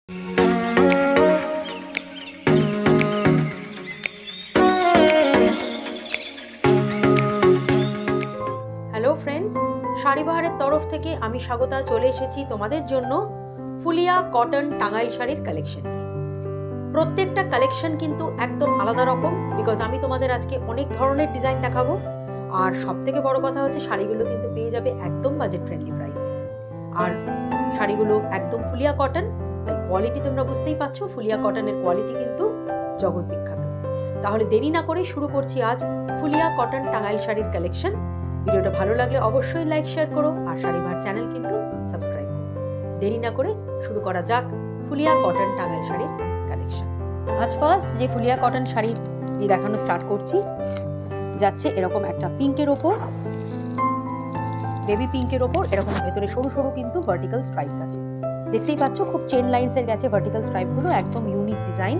Hello friends, শাড়িবাহারের তরফ থেকে আমি স্বাগতা চলে এসেছি তোমাদের জন্য ফুলিয়া কটন টাঙ্গাইল শাড়ির কালেকশন নিয়ে। প্রত্যেকটা কালেকশন কিন্তু একদম আলাদা রকম, বিকজ আমি তোমাদের আজকে অনেক ধরনের ডিজাইন দেখাবো। আর সব থেকে বড় কথা হচ্ছে শাড়িগুলো কিন্তু পেয়ে যাবে একদম বাজেট ফ্রেন্ডলি প্রাইসে। আর শাড়িগুলো একদম ফুলিয়া কটন, তাই কোয়ালিটি তোমরা বুঝতেই পারছো, ফুলিয়া কটনের কোয়ালিটি কিন্তু জগৎ বিখ্যাত। তাহলে দেরি না করে শুরু করছি আজ ফুলিয়া কটন টাঙ্গাইল শাড়ির কালেকশন। ভিডিওটা ভালো লাগলে অবশ্যই লাইক শেয়ার করো, আর শাড়িবাহার চ্যানেল কিন্তু সাবস্ক্রাইব করো। দেরি না করে শুরু করা যাক ফুলিয়া কটন টাঙ্গাইল শাড়ির কালেকশন। আজ ফার্স্ট যে ফুলিয়া কটন শাড়ি দিয়ে দেখানো স্টার্ট করছি, যাচ্ছে এরকম একটা পিঙ্কের ওপর, বেবি পিঙ্কের ওপর এরকম ভেতরে সরু সরু কিন্তু ভার্টিক্যাল স্ট্রাইপস আছে। দেখতেই পাচ্ছ খুব চেন লাইনসের গেছে ভার্টিক্যাল স্ট্রাইপগুলো, একদম ইউনিক ডিজাইন।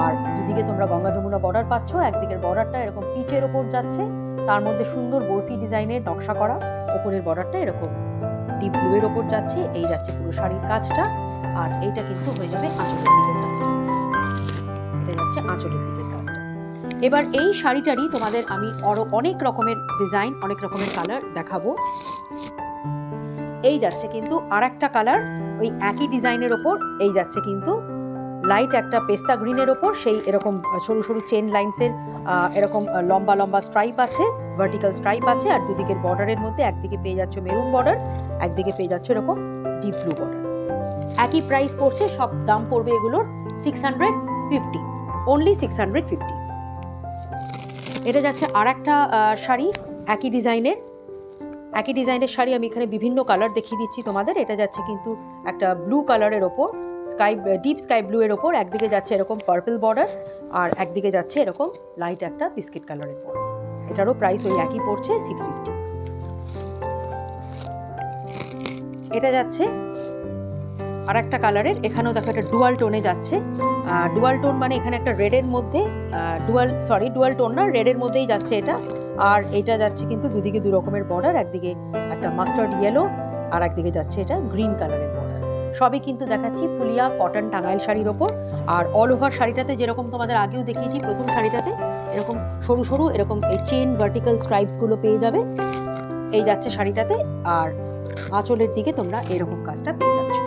আর দুদিকে তোমরা গঙ্গা যমুনা বর্ডার পাচ্ছ, একদিকের বর্ডারটা এরকম পিচের ওপর যাচ্ছে, তার মধ্যে সুন্দর বরফি ডিজাইনের নকশা করা, ওপরের বর্ডারটা এরকম ডিপ ব্লু এর ওপর যাচ্ছে। এই যাচ্ছে পুরো শাড়ির কাজটা, আর এইটা কিন্তু হয়ে যাবে আঁচলের দিকের কাজটা। এটা যাচ্ছে আঁচলের দিকের কাজটা। এবার এই শাড়িটারই তোমাদের আমি আরো অনেক রকমের ডিজাইন, অনেক রকমের কালার দেখাবো। এই যাচ্ছে কিন্তু আর একটা কালার ওই একই ডিজাইনের ওপর, এই যাচ্ছে কিন্তু লাইট একটা পেস্তা গ্রিনের ওপর, সেই এরকম সরু সরু চেন লাইনসের এরকম লম্বা লম্বা স্ট্রাইপ আছে, ভার্টিক্যাল স্ট্রাইপ আছে। আর দুদিকের বর্ডারের মধ্যে একদিকে পেয়ে যাচ্ছে মেরুন বর্ডার, একদিকে পেয়ে যাচ্ছে এরকম ডিপ ব্লু বর্ডার। একই প্রাইস পড়ছে, সব দাম পড়বে এগুলোর 650, অনলি 650। এটা যাচ্ছে আর একটা শাড়ি একই ডিজাইনের শাড়ি। আমি এখানে বিভিন্ন কালার দেখিয়ে দিচ্ছি তোমাদের। এটা যাচ্ছে কিন্তু একটা ব্লু কালারের ওপর, ডিপ স্কাই ব্লু এর ওপর, একদিকে যাচ্ছে এরকম পার্পল বর্ডার, আর একদিকে যাচ্ছে এরকম লাইট একটা বিস্কিট কালারের বর্ডার। এটারও প্রাইস ওই একই পড়ছে 650। এটা যাচ্ছে আর একটা কালারের, এখানেও দেখো একটা ডুয়াল টোনে যাচ্ছে। ডুয়াল টোন মানে এখানে একটা রেডের মধ্যে, ডুয়াল টোন না, রেডের মধ্যেই যাচ্ছে এটা। আর এটা যাচ্ছে কিন্তু দুদিকে দু রকমের বর্ডার, একদিকে একটা মাস্টার্ড ইয়েলো আর একদিকে যাচ্ছে এটা গ্রিন কালারের বর্ডার। সবই কিন্তু দেখাচ্ছি ফুলিয়া কটন টাঙ্গাইল শাড়ির ওপর। আর অল ওভার শাড়িটাতে যেরকম তোমাদের আগেও দেখিয়েছি, প্রথম শাড়িটাতে এরকম সরু সরু এরকম এই চেন ভার্টিক্যাল স্ট্রাইপস গুলো পেয়ে যাবে, এই যাচ্ছে শাড়িটাতে। আর আঁচলের দিকে তোমরা এরকম কাজটা পেয়ে যাচ্ছ।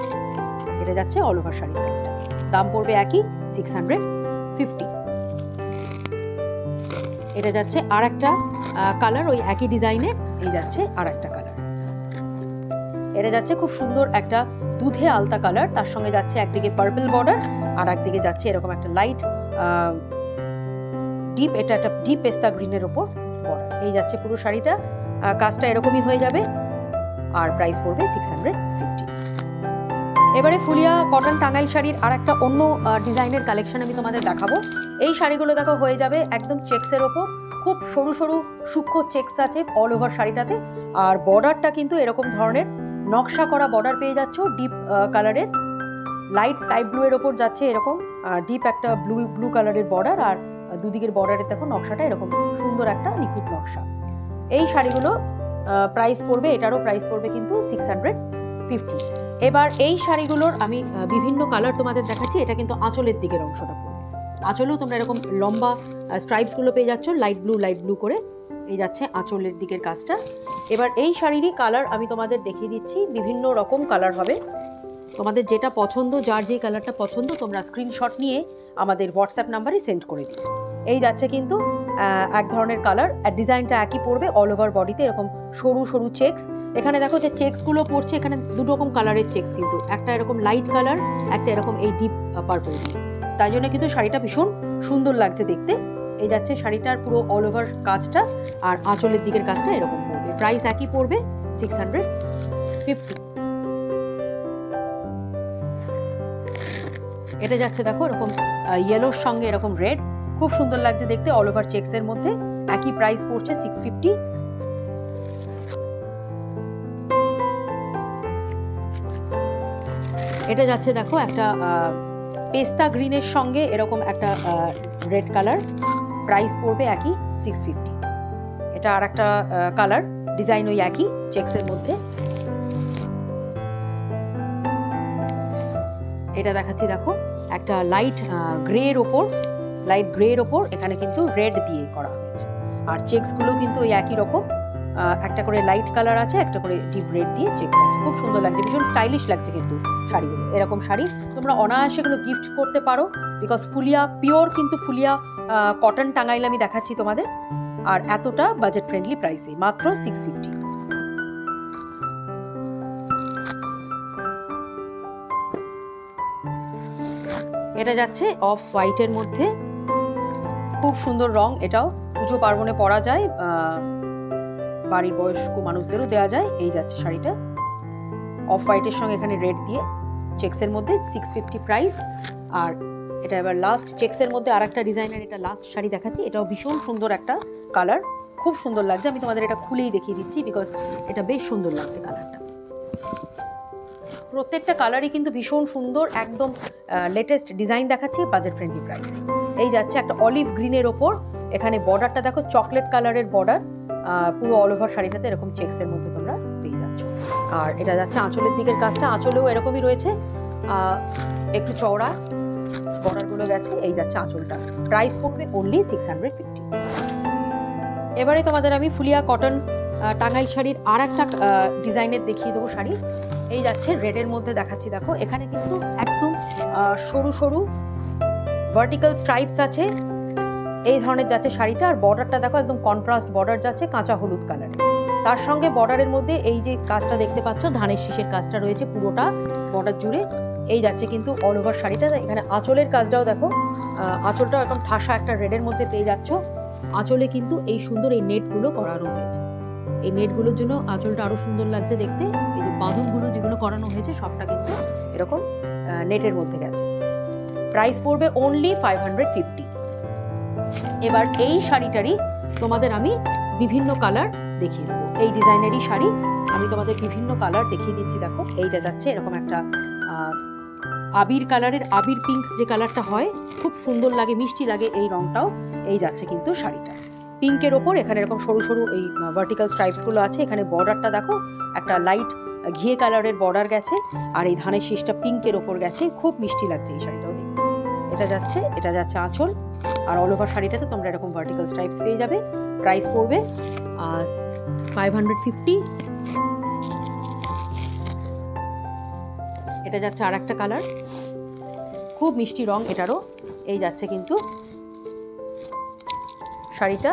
এটা যাচ্ছে অল ওভার শাড়ির কাজটা, দাম পড়বে একই 650। এটা যাচ্ছে আর একটা কালার ওই একই ডিজাইনের, এই যাচ্ছে আর একটা কালার। এটা যাচ্ছে খুব সুন্দর একটা দুধে আলতা কালার, তার সঙ্গে যাচ্ছে একদিকে পার্পল বর্ডার আর একদিকে যাচ্ছে এরকম একটা লাইট ডিপ, এটা একটা ডিপ পেস্তা গ্রিনের ওপর বর্ডার। এই যাচ্ছে পুরো শাড়িটা, কাজটা এরকমই হয়ে যাবে, আর প্রাইস পড়বে 650। এবারে ফুলিয়া কটন টাঙ্গাইল শাড়ির আর একটা অন্য ডিজাইনের কালেকশন আমি তোমাদের দেখাবো। এই শাড়িগুলো দেখো হয়ে যাবে একদম চেক্সের ওপর, খুব সরু সরু সূক্ষ্ম চেক্স আছে অল ওভার শাড়িটাতে। আর বর্ডারটা কিন্তু এরকম ধরনের নকশা করা বর্ডার পেয়ে যাচ্ছ, ডিপ কালারের লাইট স্কাই ব্লু এর ওপর যাচ্ছে এরকম ডিপ একটা ব্লু কালারের বর্ডার। আর দুদিকের বর্ডারের দেখো নকশাটা এরকম সুন্দর একটা নিখুঁত নকশা। এই শাড়িগুলো প্রাইস পড়বে, এটারও প্রাইস পড়বে কিন্তু 650। এবার এই শাড়িগুলোর আমি বিভিন্ন কালার তোমাদের দেখাচ্ছি। এটা কিন্তু আঁচলের দিকের অংশটা পড়বে, আঁচলেও তোমরা এরকম লম্বা স্ট্রাইপসগুলো পেয়ে যাচ্ছ লাইট ব্লু করে, এই যাচ্ছে আঁচলের দিকের কাজটা। এবার এই শাড়িরই কালার আমি তোমাদের দেখিয়ে দিচ্ছি, বিভিন্ন রকম কালার হবে। তোমাদের যেটা পছন্দ, যার যে কালারটা পছন্দ, তোমরা স্ক্রিনশট নিয়ে আমাদের হোয়াটসঅ্যাপ নাম্বারে সেন্ড করে দিও। এই যাচ্ছে কিন্তু এক ধরনের কালার, আর ডিজাইনটা একই পড়বে অল ওভার বডিতে, এরকম সরু সরু চেক্স। এখানে দেখো যে চেক্সগুলো পড়ছে, এখানে দু রকম কালারের চেক্স, কিন্তু একটা এরকম লাইট কালার, একটা এরকম এই ডিপ পার্পল দিয়ে, তাই জন্য কিন্তু শাড়িটা ভীষণ সুন্দর লাগছে দেখতে। এই যাচ্ছে শাড়িটার পুরো অল ওভার কাজটা, আর আঁচলের দিকের কাজটা এরকম পড়বে, প্রাইস একই পড়বে 650। এটা যাচ্ছে দেখো এরকম ইয়েলোর সঙ্গে এরকম রেড, খুব সুন্দর লাগছে দেখতে অল ওভার চেক্সের মধ্যে, একই প্রাইস পড়ছে 650। এটা যাচ্ছে দেখো একটা পেস্তা গ্রিনের সঙ্গে এরকম একটা রেড কালার, প্রাইস পড়বে একই 650। এটা আর একটা কালার, ডিজাইন ওই একই চেক্সের মধ্যে। এটা দেখাচ্ছি, দেখো একটা লাইট গ্রের ওপর এখানে কিন্তু রেড দিয়ে করা হয়েছে। আর চেক্সগুলো কিন্তু ওই একই রকম, একটা করে লাইট কালার আছে, একটা করে ডিপ রেড দিয়ে চেক্স আছে। খুব সুন্দর লাগছে, ভীষণ স্টাইলিশ লাগছে কিন্তু শাড়িগুলো। এরকম শাড়ি তোমরা অনায়াসে এগুলো গিফট করতে পারো, বিকজ ফুলিয়া পিওর কিন্তু ফুলিয়া কটন টাঙ্গাইল আমি দেখাচ্ছি তোমাদের। আর এতটা বাজেট ফ্রেন্ডলি প্রাইসে, মাত্র 650। এটা যাচ্ছে অফ হোয়াইটের মধ্যে, খুব সুন্দর রং। এটাও পুজো পার্বণে পরা যায়, বাড়ির বয়স্ক মানুষদেরও দেওয়া যায়। এই যাচ্ছে শাড়িটা অফ হোয়াইটের সঙ্গে এখানে রেড দিয়ে চেক্সের মধ্যে, 650 প্রাইস। আর এটা এবার লাস্ট চেক্সের মধ্যে আর একটা ডিজাইনের এটা লাস্ট শাড়ি দেখাচ্ছি। এটাও ভীষণ সুন্দর একটা কালার, খুব সুন্দর লাগছে। আমি তোমাদের এটা খুলেই দেখিয়ে দিচ্ছি, বিকজ এটা বেশ সুন্দর লাগছে কালারটা। প্রত্যেকটা কালারই কিন্তু ভীষণ সুন্দর, একদম লেটেস্ট ডিজাইন দেখাচ্ছি বাজেট ফ্রেন্ডলি প্রাইসে। এই যাচ্ছে একটা অলিভ গ্রিনের ওপর, এখানে বর্ডারটা দেখো চকলেট কালারের বর্ডার, পুরো অল ওভার শাড়িটাতে এরকম চেক্সের মধ্যে তোমরা পেয়ে যাচ্ছ। আর এটা যাচ্ছে আঁচলের দিকের কাজটা, আঁচলেও এরকমই রয়েছে, একটু চওড়া বর্ডারগুলো গেছে। এই যাচ্ছে আঁচলটা, প্রাইস পড়বে অনলি 650। এবারে তোমাদের আমি ফুলিয়া কটন টাঙ্গাইল শাড়ির আর একটা ডিজাইনের দেখিয়ে দেবো শাড়ি। এই যাচ্ছে রেডের মধ্যে দেখাচ্ছি, দেখো এখানে কিন্তু একদম সরু সরু ভার্টিক্যাল স্ট্রাইপস আছে, এই ধরনের যাচ্ছে শাড়িটা। আর বর্ডারটা দেখো একদম কন্ট্রাস্ট বর্ডার যাচ্ছে কাঁচা হলুদ কালারে। তার সঙ্গে বর্ডারের মধ্যে এই যে কাজটা দেখতে পাচ্ছ, ধানের শীষের কাজটা রয়েছে পুরোটা বর্ডার জুড়ে। এই যাচ্ছে কিন্তু অল ওভার শাড়িটা। এখানে আঁচলের কাজটাও দেখো, আঁচলটাও একদম ঠাসা একটা রেডের মধ্যে পেয়ে যাচ্ছ। আঁচলে কিন্তু এই সুন্দর এই নেটগুলো করানো হয়েছে, এই নেটগুলোর জন্য আঁচলটা আরো সুন্দর লাগছে দেখতে। এই যে বাঁধনগুলো যেগুলো করানো হয়েছে সবটা কিন্তু এরকম নেটের মধ্যে গেছে। প্রাইস পড়বে অনলি 550। এবার এই শাড়িটারই তোমাদের আমি বিভিন্ন কালার দেখিয়ে দেবো। এই ডিজাইনেরই শাড়ি আমি তোমাদের বিভিন্ন কালার দেখিয়ে দিচ্ছি। দেখো এইটা যাচ্ছে এরকম একটা আবির কালারের, আবির পিঙ্ক যে কালারটা হয়, খুব সুন্দর লাগে, মিষ্টি লাগে এই রংটাও। এই যাচ্ছে কিন্তু শাড়িটা পিঙ্কের ওপর, এখানে এরকম সরু সরু এই ভার্টিক্যাল স্ট্রাইপসগুলো আছে। এখানে বর্ডারটা দেখো একটা লাইট ঘিয়ে কালারের বর্ডার গেছে, আর এই ধানের শীষটা পিঙ্কের ওপর গেছে, খুব মিষ্টি লাগছে এই শাড়িটাও দেখতে। এটা যাচ্ছে আঁচল। আর অল ওভার শাড়িটাতে তোমরা এরকম ভার্টিক্যাল স্ট্রাইপস পেয়ে যাবে। প্রাইস পড়বে 550। এটা যাচ্ছে আর একটা কালার, খুব মিষ্টি রং এটারও। এই যাচ্ছে কিন্তু শাড়িটা,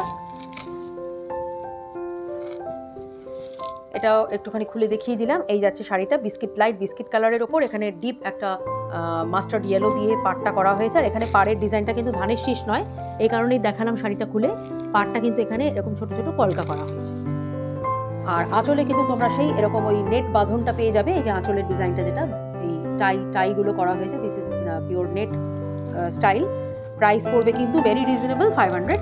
এটাও একটুখানি খুলে দেখিয়ে দিলাম। এই যাচ্ছে শাড়িটা লাইট বিস্কিট কালারের ওপর, এখানে ডিপ একটা মাস্টার্ড ইয়েলো দিয়ে পাড়টা করা হয়েছে। আর এখানে পাড়ের ডিজাইনটা কিন্তু ধানের শীষ নয়, এই কারণেই দেখালাম শাড়িটা খুলে। পাড়টা কিন্তু এখানে এরকম ছোট ছোট কলকা করা হয়েছে। আর আঁচলে কিন্তু তোমরা সেই এরকম ওই নেট বাঁধনটা পেয়ে যাবে। এই যে আঁচলের ডিজাইনটা, যেটা এই টাইগুলো করা হয়েছে, this is pure net style. Price পড়বে কিন্তু ভেরি রিজনেবল, 550।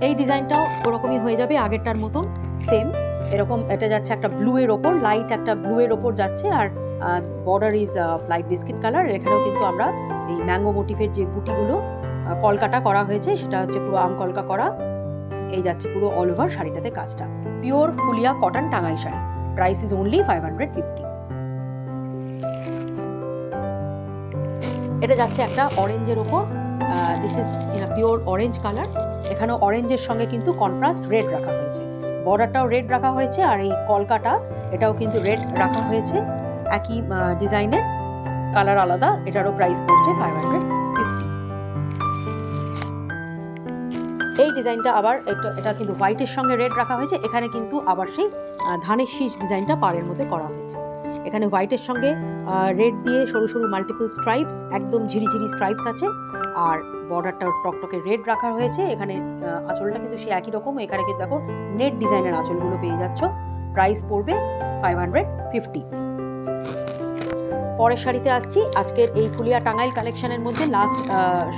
এই ডিজাইনটাও ওরকমই হয়ে যাবে, আগেরটার মতন সেম এরকম। এটা যাচ্ছে একটা ব্লু এর ওপর, লাইট একটা ব্লু এর ওপর যাচ্ছে। আর border is light biscuit colour. এখানেও কিন্তু আমরা এই ম্যাঙ্গো মোটিফের যে বুটিগুলো কলকাটা করা হয়েছে, সেটা হচ্ছে পুরো আম কলকা করা। এই যাচ্ছে পুরো অল ওভার শাড়িটাতে কাজটা, pure Phulia cotton Tangail sari. Price is only 550। এটা যাচ্ছে একটা অরেঞ্জের ওপর, this is in a pure orange colour. এখানেও অরেঞ্জের সঙ্গে কিন্তু কন্ট্রাস্ট রেড রাখা হয়েছে, বর্ডারটাও রেড রাখা হয়েছে। আর এই কলকাটা এটাও কিন্তু রেড রাখা হয়েছে, একই ডিজাইনের, কালার আলাদা। এটারও প্রাইস পড়ছে 550। এই ডিজাইনটা আবার এটা কিন্তু হোয়াইটের সঙ্গে রেড রাখা হয়েছে। এখানে কিন্তু আবার সেই ধানের শীষ ডিজাইনটা পাড়ের মধ্যে করা হয়েছে। এখানে হোয়াইটের সঙ্গে রেড দিয়ে সরু সরু মাল্টিপল স্ট্রাইপস, একদম ঝিরিঝিরি স্ট্রাইপস আছে। আর বর্ডারটা টকটকে রেড রাখা হয়েছে। এখানে আঁচলটা কিন্তু সে একই রকম, এখানে কিন্তু দেখো নেট ডিজাইনের আঁচলগুলো পেয়ে যাচ্ছ। প্রাইস পড়বে 550। পরের শাড়িতে আসছি, আজকের এই ফুলিয়া টাঙ্গাইল কালেকশনের মধ্যে লাস্ট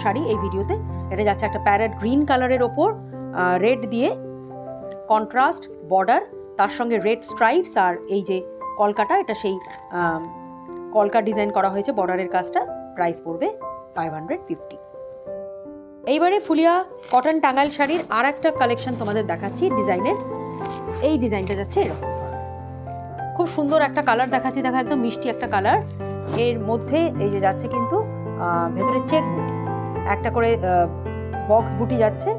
শাড়ি এই ভিডিওতে। এটা যাচ্ছে একটা প্যারেট গ্রিন কালারের ওপর, রেড দিয়ে কন্ট্রাস্ট বর্ডার, তার সঙ্গে রেড স্ট্রাইপস। আর এই যে কলকাটা, এটা সেই কলকা ডিজাইন করা হয়েছে বর্ডারের কাজটা। প্রাইস পড়বে 550। এইবারে ফুলিয়া কটন টাঙ্গাইল শাড়ির আর একটা কালেকশন তোমাদের দেখাচ্ছি ডিজাইনের। এই ডিজাইনটা যাচ্ছে এরকম, খুব সুন্দর একটা কালার দেখাচ্ছি, দেখো একদম মিষ্টি একটা কালার। এর মধ্যে এই যে যাচ্ছে কিন্তু ভেতরে চেক বুটি, একটা করে বক্স বুটি যাচ্ছে।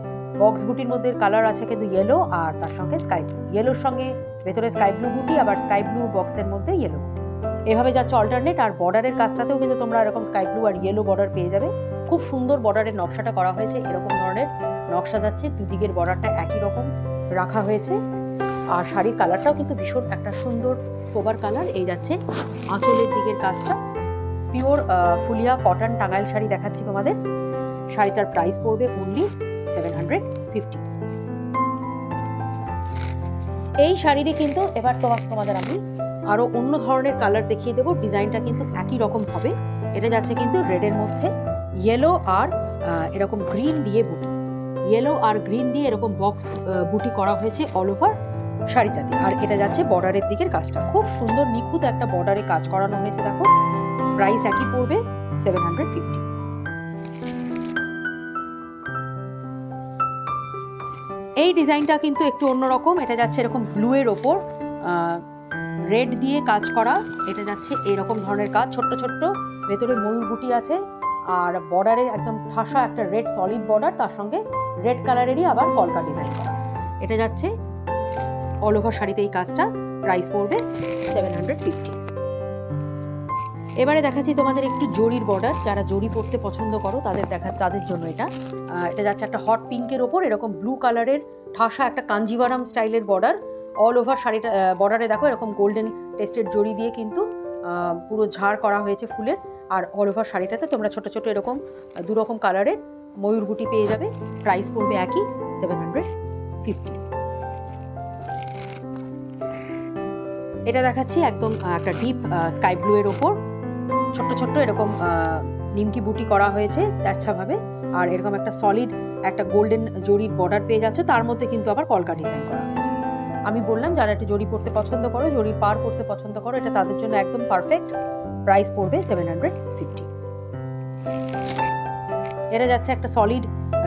বক্স বুটির মধ্যে কালার আছে কিন্তু ইয়েলো, আর তার সঙ্গে স্কাই ব্লু, ইয়েলোর সঙ্গে ভেতরে স্কাই ব্লু বুটি, আবার স্কাই ব্লু বক্সের মধ্যে ইয়েলো বুটি, এভাবে যাচ্ছে অল্টারনেট। আর বর্ডারের কাজটাতেও কিন্তু তোমরা এরকম স্কাই ব্লু আর ইয়েলো বর্ডার পেয়ে যাবে। খুব সুন্দর বর্ডারের নকশাটা করা হয়েছে, এরকম ধরনের নকশা যাচ্ছে, দুদিকের বর্ডারটা একই রকম রাখা হয়েছে। আর শাড়ির কালারটাও কিন্তু ভীষণ একটা সুন্দর সোবার কালার। এই যাচ্ছে আঁচলের দিকের কাজটা, পিওর ফুলিয়া কটন টাঙ্গাইল শাড়ি দেখাচ্ছি তোমাদের। শাড়িটার প্রাইস পড়বে অনলি 750। এই শাড়িরই কিন্তু এবার তোমাদের আমি আরো অন্য ধরনের কালার দেখিয়ে দেবো। ডিজাইনটা কিন্তু একই রকম হবে। এটা যাচ্ছে কিন্তু রেডের মধ্যে ইয়েলো আর এরকম গ্রিন দিয়ে বুটি, ইয়েলো আর গ্রিন দিয়ে এরকম বক্স বুটি করা হয়েছে অল ওভার শাড়িটাতে। আর এটা যাচ্ছে বর্ডারের দিকের কাজটা, খুব সুন্দর নিখুঁত একটা বর্ডারে কাজ করানো হয়েছে। দেখো প্রাইস একই পড়বে 750। এই ডিজাইনটা কিন্তু একটু অন্যরকম। এটা যাচ্ছে এরকম ব্লু এর ওপর রেড দিয়ে কাজ করা। এটা যাচ্ছে এরকম ধরনের কাজ, ছোট্ট ছোট্ট ভেতরে ময়ূর বুটি আছে, আর বর্ডারে একদম ঠাসা একটা রেড সলিড বর্ডার, তার সঙ্গে রেড কালারেরই আবার কলকা ডিজাইন করা। এটা যাচ্ছে অল ওভার শাড়িতে এই কাজটা, প্রাইস পড়বে 750। এবারে দেখাচ্ছি তোমাদের একটু জরির বর্ডার, যারা জরি পরতে পছন্দ করো তাদের জন্য এটা। এটা যাচ্ছে একটা হট পিঙ্কের ওপর এরকম ব্লু কালারের ঠাসা একটা কাঞ্জিভারাম স্টাইলের বর্ডার। অল ওভার শাড়িটা বর্ডারে দেখো এরকম গোল্ডেন টেস্টেড জরি দিয়ে কিন্তু পুরো ঝাড় করা হয়েছে ফুলের। আর অল ওভার শাড়িটাতে তোমরা ছোট ছোট এরকম দু রকম কালারের ময়ূর বুটি পেয়ে যাবে। প্রাইস পড়বে একই 750। এটা দেখাচ্ছি একদম একটা ডিপ স্কাই ব্লু এর ওপর ছোট্ট ছোট্ট এরকম নিমকি বুটি করা হয়েছে তেরছা ভাবে, আর এরকম একটা সলিড একটা গোল্ডেন জরির বর্ডার পেয়ে যাচ্ছে, তার মধ্যে কিন্তু আবার কলকা ডিজাইন করা হয়েছে। আমি বললাম যারা একটু জরি পরতে পছন্দ করো, জরির পার পরতে পছন্দ করো, এটা তাদের জন্য একদম পারফেক্ট। প্রাইস পড়বে 750। এটা যাচ্ছে একটা সলিড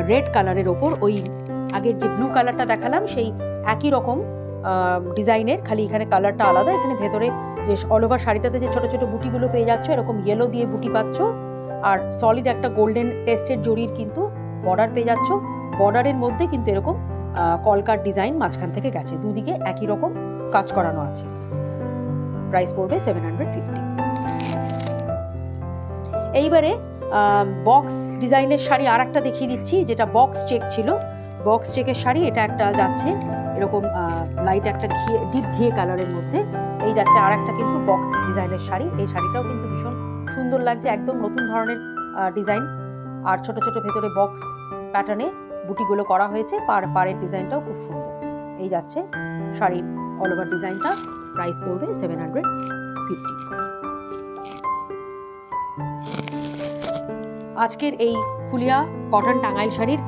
রেড কালারের ওপর ওই আগের যে ব্লু কালারটা দেখালাম সেই একই রকম ডিজাইনের, খালি এখানে কালারটা আলাদা। এখানে ভেতরে যে অল ওভার শাড়িটাতে যে ছোট ছোট বুটিগুলো পেয়ে যাচ্ছ, এরকম ইয়েলো দিয়ে বুটি পাচ্ছ, আর সলিড একটা গোল্ডেন টেস্টেড জরির কিন্তু বর্ডার পেয়ে যাচ্ছ। বর্ডারের মধ্যে কিন্তু এরকম কলকার ডিজাইন মাঝখান থেকে গেছে, দুদিকে একই রকম কাজ করানো আছে। প্রাইস পড়বে 750। এইবারে বক্স ডিজাইনের শাড়ি আর একটা দেখিয়ে দিচ্ছি, যেটা বক্স চেক ছিল। বক্স চেকের শাড়ি এটা একটা যাচ্ছে এরকম লাইট একটা ডিপ ঘিয়ে কালারের মধ্যে। এই যাচ্ছে আর একটা কিন্তু বক্স ডিজাইনের শাড়ি। এই শাড়িটাও কিন্তু ভীষণ সুন্দর লাগছে, একদম নতুন ধরনের ডিজাইন, আর ছোট ছোট ভেতরে বক্স প্যাটার্নে বুটিগুলো করা হয়েছে। পাড়ের ডিজাইনটাও খুব সুন্দর। এই যাচ্ছে শাড়ির অল ওভার ডিজাইনটা, প্রাইস পড়বে 750। আজকের এই ফুলিয়া কটন টাঙ্গাইল শাড়ির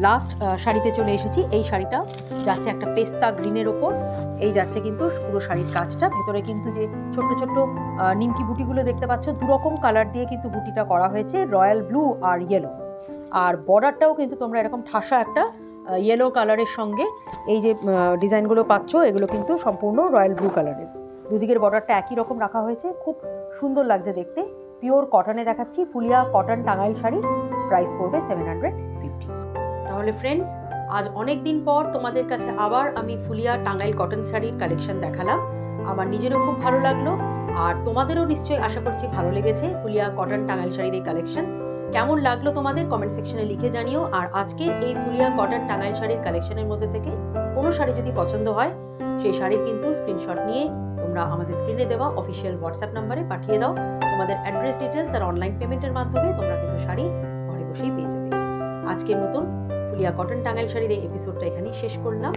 লাস্ট শাড়িতে চলে এসেছি। এই শাড়িটা যাচ্ছে একটা পেস্তা গ্রিনের ওপর। এই যাচ্ছে কিন্তু পুরো শাড়ির কাজটা, ভেতরে কিন্তু যে ছোট্ট ছোট্ট নিমকি বুটিগুলো দেখতে পাচ্ছ, দুরকম কালার দিয়ে কিন্তু বুটিটা করা হয়েছে, রয়্যাল ব্লু আর ইয়েলো। আর বর্ডারটাও কিন্তু তোমরা এরকম ঠাসা একটা ইয়েলো কালারের সঙ্গে এই যে ডিজাইনগুলো পাচ্ছ, এগুলো কিন্তু সম্পূর্ণ রয়্যাল ব্লু কালারের। দুদিকের বর্ডারটা একই রকম রাখা হয়েছে, খুব সুন্দর লাগছে দেখতে। পিওর কটনে দেখাচ্ছি, ফুলিয়া কটন টাঙ্গাইল শাড়ি, প্রাইস পড়বে 750। তাহলে ফ্রেন্ডস, আজ অনেক দিন পর তোমাদের কাছে আবার আমি ফুলিয়া টাঙ্গাইল কটন শাড়ির কালেকশন দেখালাম। আমার নিজেরও খুব ভালো লাগলো, আর তোমাদেরও নিশ্চয়ই আশা করছি ভালো লেগেছে ফুলিয়া কটন টাঙ্গাইল শাড়ির এই কালেকশন। কেমন লাগলো তোমাদের কমেন্ট সেকশনে লিখে জানিও। আর আজকের এই ফুলিয়া কটন টাঙ্গাইল শাড়ির কালেকশনের মধ্যে থেকে কোনো শাড়ি যদি পছন্দ হয়, সেই শাড়ির কিন্তু স্ক্রিনশট নিয়ে তোমরা আমাদের স্ক্রিনে দেওয়া অফিসিয়াল হোয়াটসঅ্যাপ নাম্বারে পাঠিয়ে দাও। তোমাদের অ্যাড্রেস ডিটেলস আর অনলাইন পেমেন্টের মাধ্যমে তোমরা কিন্তু শাড়ি ঘরে বসেই পেয়ে যাবে। আজকের মতন ফুলিয়া কটন টাঙ্গাইল শাড়ির এই এপিসোডটা এখানেই শেষ করলাম।